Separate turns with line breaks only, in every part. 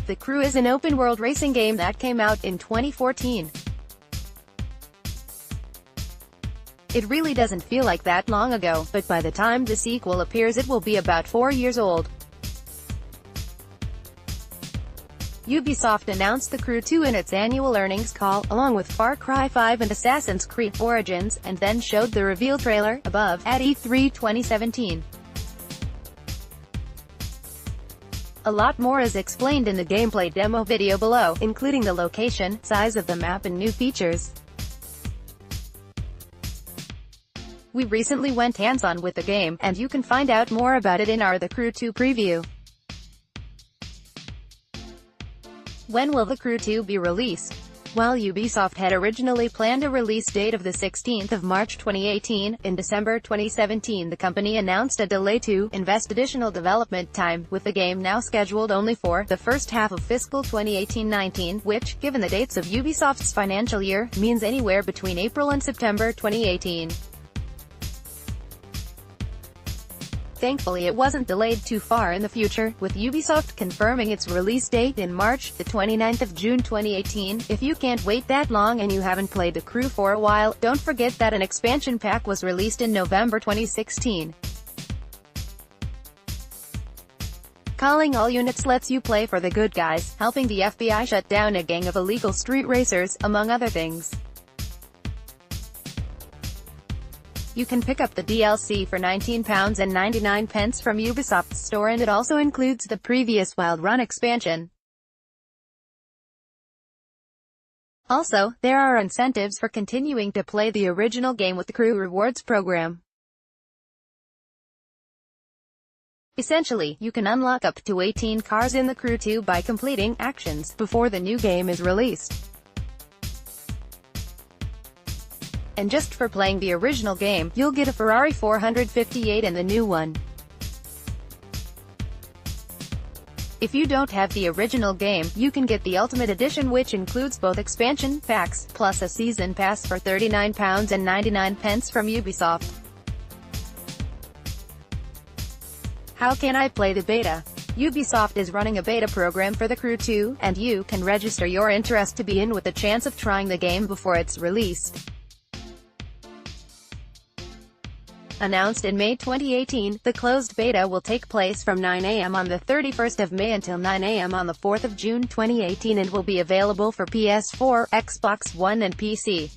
The Crew is an open-world racing game that came out in 2014. It really doesn't feel like that long ago, but by the time the sequel appears it will be about 4 years old. Ubisoft announced The Crew 2 in its annual earnings call, along with Far Cry 5 and Assassin's Creed Origins, and then showed the reveal trailer, above, at E3 2017. A lot more is explained in the gameplay demo video below, including the location, size of the map and new features. We recently went hands-on with the game, and you can find out more about it in our The Crew 2 preview. When will The Crew 2 be released? While Ubisoft had originally planned a release date of the 16th of March 2018, in December 2017 the company announced a delay to invest additional development time, with the game now scheduled only for the first half of fiscal 2018-19, which, given the dates of Ubisoft's financial year, means anywhere between April and September 2018. Thankfully it wasn't delayed too far in the future, with Ubisoft confirming its release date in March, the 29th of June 2018. If you can't wait that long and you haven't played The Crew for a while, don't forget that an expansion pack was released in November 2016. Calling all units lets you play for the good guys, helping the FBI shut down a gang of illegal street racers, among other things. You can pick up the DLC for £19.99 from Ubisoft's store, and it also includes the previous Wild Run expansion. Also, there are incentives for continuing to play the original game with the Crew Rewards program. Essentially, you can unlock up to 18 cars in The Crew 2 by completing actions before the new game is released. And just for playing the original game, you'll get a Ferrari 458 in the new one. If you don't have the original game, you can get the Ultimate Edition, which includes both expansion packs, plus a season pass for £39.99 from Ubisoft. How can I play the beta? Ubisoft is running a beta program for The Crew 2, and you can register your interest to be in with a chance of trying the game before it's released. Announced in May 2018, the closed beta will take place from 9 a.m. on the 31st of May until 9 a.m. on the 4th of June 2018 and will be available for PS4, Xbox One and PC.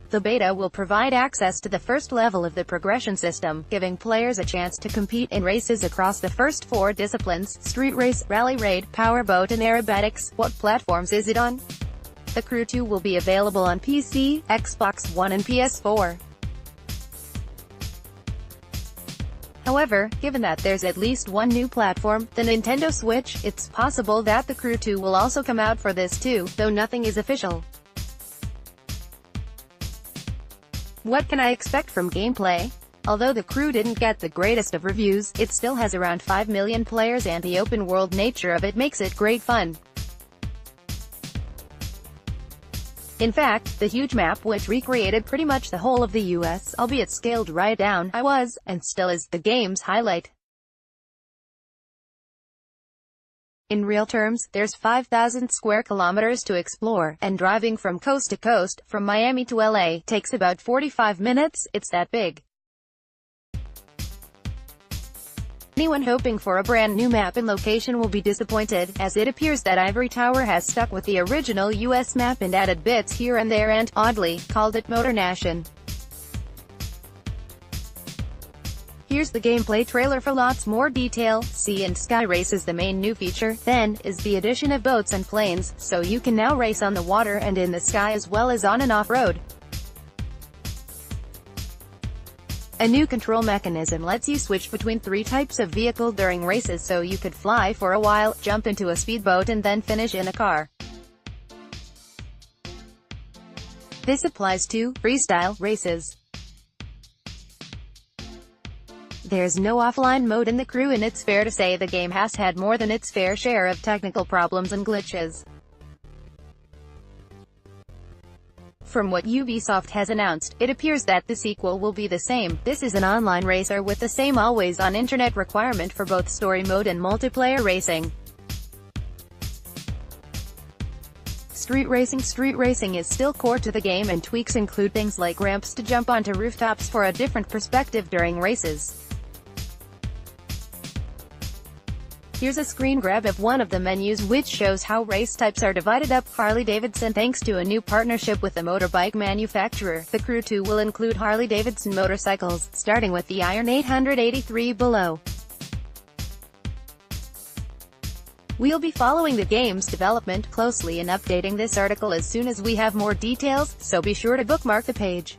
The beta will provide access to the first level of the progression system, giving players a chance to compete in races across the first 4 disciplines: street race, rally raid, powerboat and aerobatics. What platforms is it on? The Crew 2 will be available on PC, Xbox One and PS4. However, given that there's at least one new platform, the Nintendo Switch, it's possible that The Crew 2 will also come out for this too, though nothing is official. What can I expect from gameplay? Although The Crew didn't get the greatest of reviews, it still has around 5 million players, and the open-world nature of it makes it great fun. In fact, the huge map, which recreated pretty much the whole of the US, albeit scaled right down, was, and still is, the game's highlight. In real terms, there's 5,000 square kilometers to explore, and driving from coast to coast, from Miami to LA, takes about 45 minutes, it's that big. Anyone hoping for a brand new map and location will be disappointed, as it appears that Ivory Tower has stuck with the original US map and added bits here and there and, oddly, called it Motor Nation. Here's the gameplay trailer for lots more detail. Sea and Sky Race is the main new feature, then, is the addition of boats and planes, so you can now race on the water and in the sky as well as on and off-road. A new control mechanism lets you switch between 3 types of vehicle during races, so you could fly for a while, jump into a speedboat and then finish in a car. This applies to freestyle races. There's no offline mode in The Crew, and it's fair to say the game has had more than its fair share of technical problems and glitches. From what Ubisoft has announced, it appears that the sequel will be the same. This is an online racer with the same always-on internet requirement for both story mode and multiplayer racing. Street racing is still core to the game, and tweaks include things like ramps to jump onto rooftops for a different perspective during races. Here's a screen grab of one of the menus, which shows how race types are divided up. Harley-Davidson. Thanks to a new partnership with the motorbike manufacturer, the Crew 2 will include Harley-Davidson motorcycles, starting with the Iron 883 below. We'll be following the game's development closely and updating this article as soon as we have more details, so be sure to bookmark the page.